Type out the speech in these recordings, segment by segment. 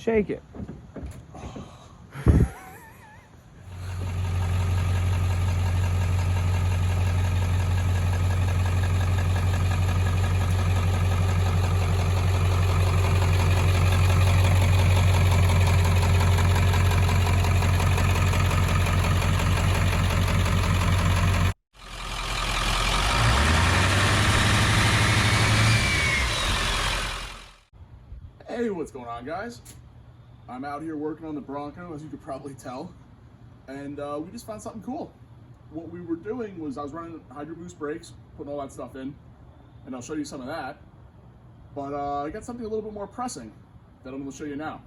Shake it. Hey, what's going on, guys? I'm out here working on the Bronco, as you could probably tell, and we just found something cool. What we were doing was I was running Hydro Boost brakes, putting all that stuff in, and I'll show you some of that, but I got something a little bit more pressing that I'm going to show you now.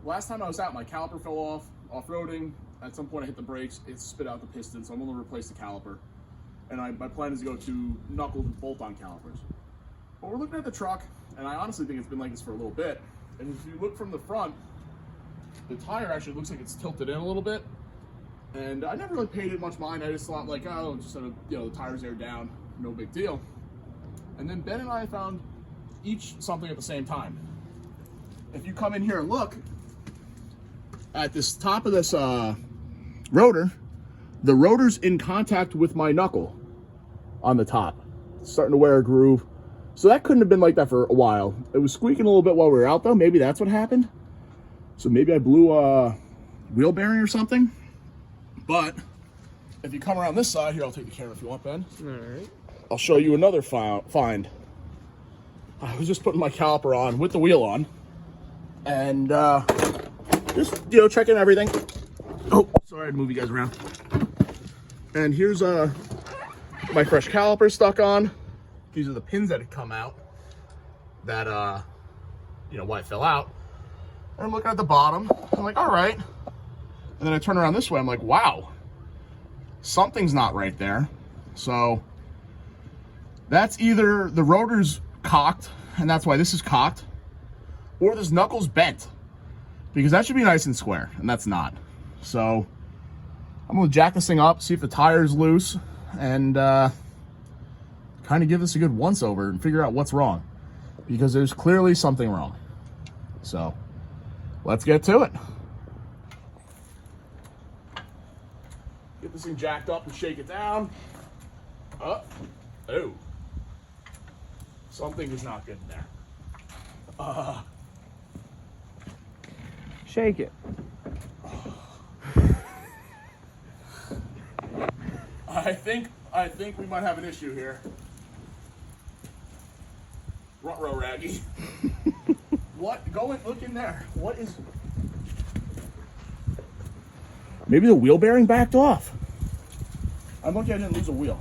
Last time I was out, my caliper fell off-roading. At some point I hit the brakes, it spit out the piston, so I'm going to replace the caliper, and my plan is to go to knuckle and bolt-on calipers. But we're looking at the truck, and I honestly think it's been like this for a little bit. And if you look from the front, the tire actually looks like it's tilted in a little bit. And I never really paid it much mind. I just thought like, oh, just the tires air down, no big deal. And then Ben and I found each something at the same time. If you come in here and look at this top of this rotor, the rotor's in contact with my knuckle on the top. It's starting to wear a groove. So that couldn't have been like that for a while. It was squeaking a little bit while we were out though. Maybe that's what happened. So maybe I blew a wheel bearing or something. But if you come around this side, here, I'll take the camera if you want, Ben. All right. I'll show you another find. I was just putting my caliper on with the wheel on. And just, checking everything. Oh, sorry, I had to move you guys around. And here's my fresh caliper stuck on. These are the pins that had come out that, why it fell out. And I'm looking at the bottom. I'm like, all right. And then I turn around this way. I'm like, wow, something's not right there. So that's either the rotor's cocked, and that's why this is cocked, or this knuckle's bent, because that should be nice and square, and that's not. So I'm going to jack this thing up, see if the tire's loose, and kind of give this a good once over and figure out what's wrong, because there's clearly something wrong. So let's get to it. Get this thing jacked up and shake it down. Oh, something is not good in there. Shake it. I think we might have an issue here. Ruh-roh, Raggy. What? Go and look in there. What is... Maybe the wheel bearing backed off. I'm lucky I didn't lose a wheel.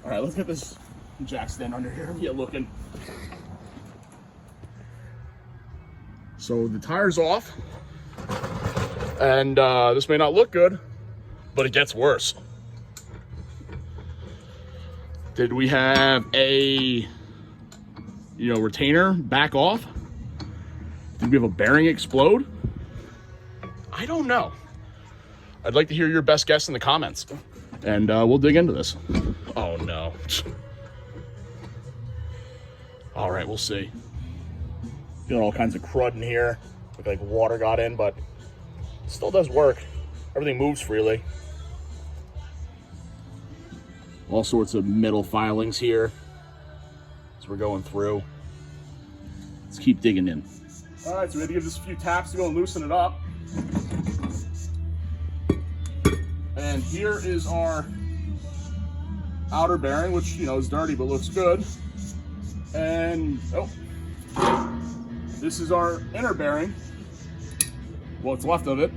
All right, let's get this jack stand under here and get looking. So the tire's off. And this may not look good, but it gets worse. Did we have a, retainer back off? Did we have a bearing explode? I don't know. I'd like to hear your best guess in the comments, and we'll dig into this. Oh no. All right, we'll see. Feeling all kinds of crud in here. Look like water got in, but it still does work. Everything moves freely. All sorts of metal filings here as we're going through. Let's keep digging in. All right, so we have to give this a few taps to go and loosen it up. And here is our outer bearing, which, is dirty but looks good. And, this is our inner bearing. What's left of it.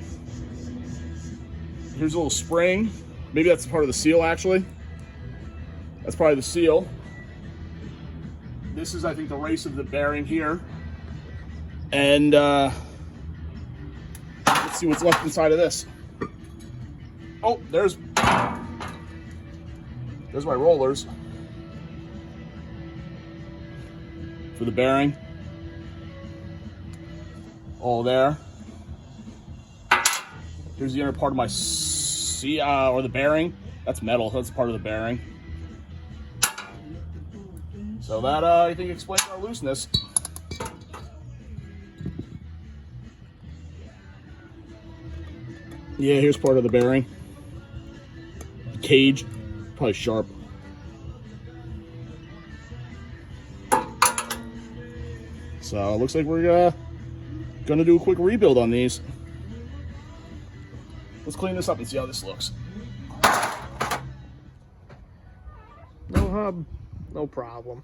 Here's a little spring. Maybe that's part of the seal, actually. That's probably the seal. This is, I think, the race of the bearing here. And let's see what's left inside of this. Oh, there's my rollers for the bearing. All there. Here's the inner part of my or the bearing. That's metal. That's part of the bearing. So that I think explains our looseness. Yeah, here's part of the bearing. Cage, probably sharp. So it looks like we're gonna do a quick rebuild on these. Let's clean this up and see how this looks. No hub, no problem.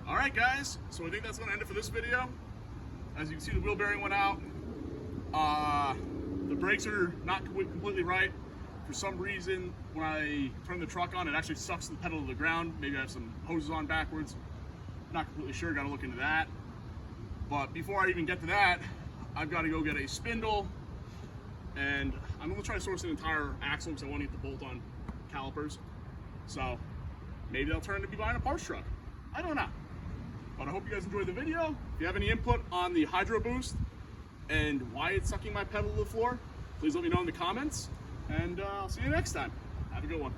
Alright guys, so I think that's going to end it for this video. As you can see, the wheel bearing went out. The brakes are not completely right. For some reason, when I turn the truck on, it actually sucks the pedal to the ground. Maybe I have some hoses on backwards. Not completely sure, got to look into that. But before I even get to that, I've got to go get a spindle. And I'm going to try to source an entire axle because I want to get the bolt-on calipers. So maybe I'll turn to be buying a parts truck. I don't know. But I hope you guys enjoyed the video. If you have any input on the Hydro Boost and why it's sucking my pedal to the floor, please let me know in the comments. And I'll see you next time. Have a good one.